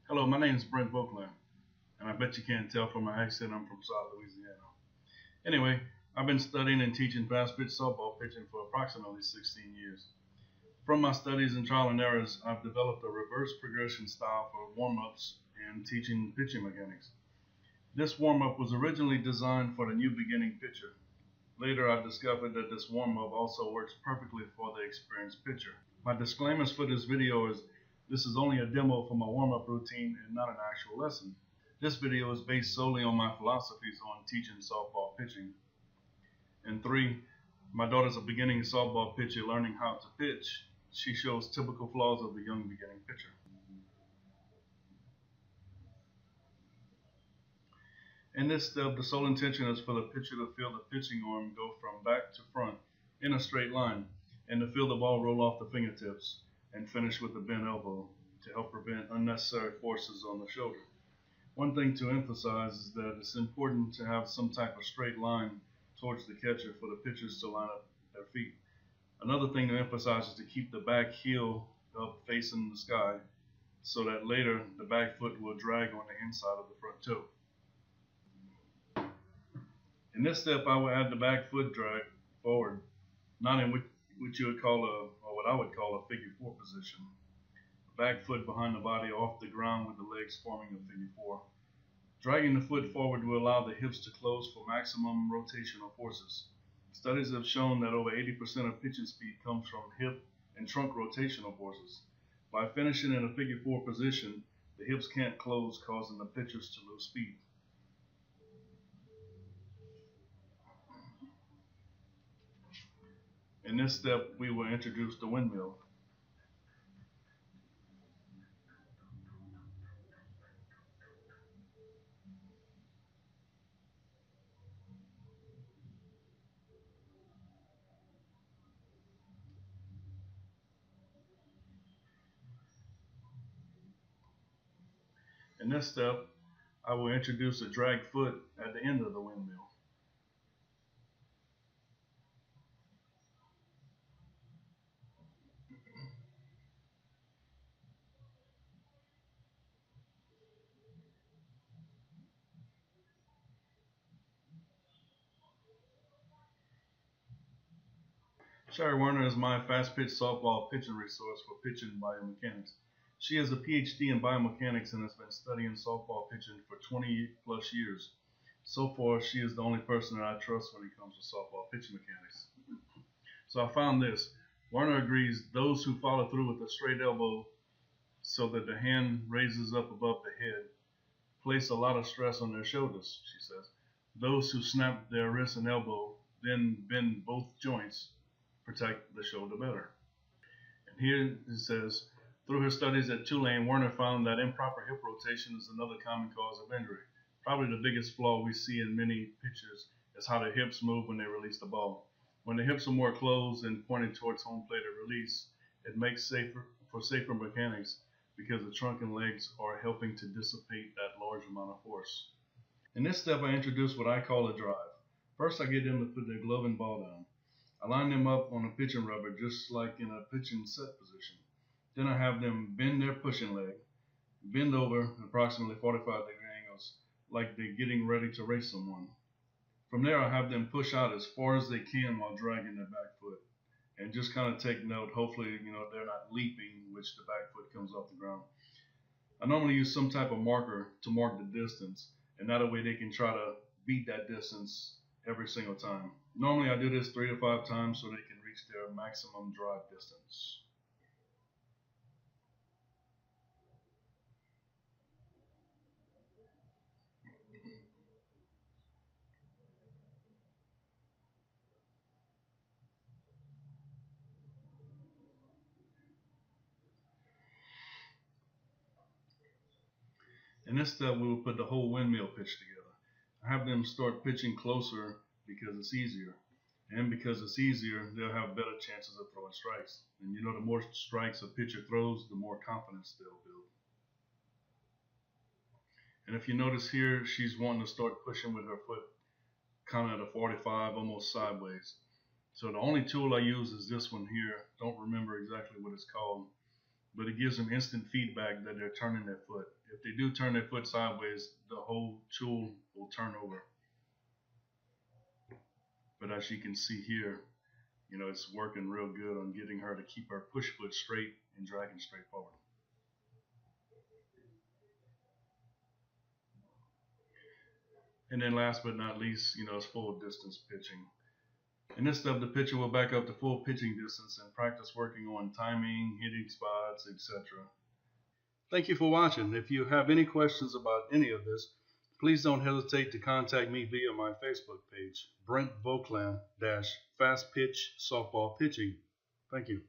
Hello, my name is Brent Vauclin, and I bet you can't tell from my accent I'm from South Louisiana. Anyway, I've been studying and teaching fast-pitch softball pitching for approximately 16 years. From my studies and trial and errors, I've developed a reverse progression style for warm-ups and teaching pitching mechanics. This warm-up was originally designed for the new beginning pitcher. Later, I discovered that this warm-up also works perfectly for the experienced pitcher. My disclaimers for this video is this is only a demo for my warm-up routine and not an actual lesson. This video is based solely on my philosophies on teaching softball pitching. And 3, my daughter's a beginning softball pitcher learning how to pitch. She shows typical flaws of the young beginning pitcher. In this step, the sole intention is for the pitcher to feel the pitching arm go from back to front in a straight line and to feel the ball roll off the fingertips and finish with the bent elbow to help prevent unnecessary forces on the shoulder. One thing to emphasize is that it's important to have some type of straight line towards the catcher for the pitchers to line up their feet. Another thing to emphasize is to keep the back heel up facing the sky so that later the back foot will drag on the inside of the front toe. In this step, I will add the back foot drag forward, not in what you would call or what I would call a figure 4 position. Back foot behind the body off the ground with the legs forming a figure 4. Dragging the foot forward will allow the hips to close for maximum rotational forces. Studies have shown that over 80% of pitching speed comes from hip and trunk rotational forces. By finishing in a figure 4 position, the hips can't close, causing the pitchers to lose speed. In this step, we will introduce the windmill. In this step, I will introduce a drag foot at the end of the windmill. Sherry Werner is my fast-pitch softball pitching resource for pitching biomechanics. She has a PhD in biomechanics and has been studying softball pitching for 20 plus years. So far, she is the only person that I trust when it comes to softball pitching mechanics. So I found this. Werner agrees those who follow through with a straight elbow so that the hand raises up above the head place a lot of stress on their shoulders, she says. Those who snap their wrist and elbow, then bend both joints, protect the shoulder better. And here it says, through her studies at Tulane, Werner found that improper hip rotation is another common cause of injury. Probably the biggest flaw we see in many pitchers is how their hips move when they release the ball. When the hips are more closed and pointed towards home plate at release, it makes for safer mechanics because the trunk and legs are helping to dissipate that large amount of force. In this step, I introduce what I call a drive. First, I get them to put their glove and ball down. I line them up on a pitching rubber just like in a pitching set position. Then I have them bend their pushing leg, bend over approximately 45-degree angles like they're getting ready to race someone. From there, I have them push out as far as they can while dragging their back foot. And just kind of take note, hopefully, they're not leaping, which the back foot comes off the ground. I normally use some type of marker to mark the distance, and that way they can try to beat that distance every single time. Normally I do this 3 to 5 times so they can reach their maximum drive distance. In this step, we will put the whole windmill pitch together. I have them start pitching closer because it's easier. And because it's easier, they'll have better chances of throwing strikes. And the more strikes a pitcher throws, the more confidence they'll build. And if you notice here, she's wanting to start pushing with her foot kind of at a 45, almost sideways. So the only tool I use is this one here. Don't remember exactly what it's called. but it gives them instant feedback that they're turning their foot. If they do turn their foot sideways, the whole tool will turn over. But as you can see here, it's working real good on getting her to keep her push foot straight and dragging straight forward. And then last but not least, it's full distance pitching. In this step, the pitcher will back up to full pitching distance and practice working on timing, hitting spots, etc. Thank you for watching. If you have any questions about any of this, please don't hesitate to contact me via my Facebook page, Brent Vauclin - Fastpitch Softball Pitching. Thank you.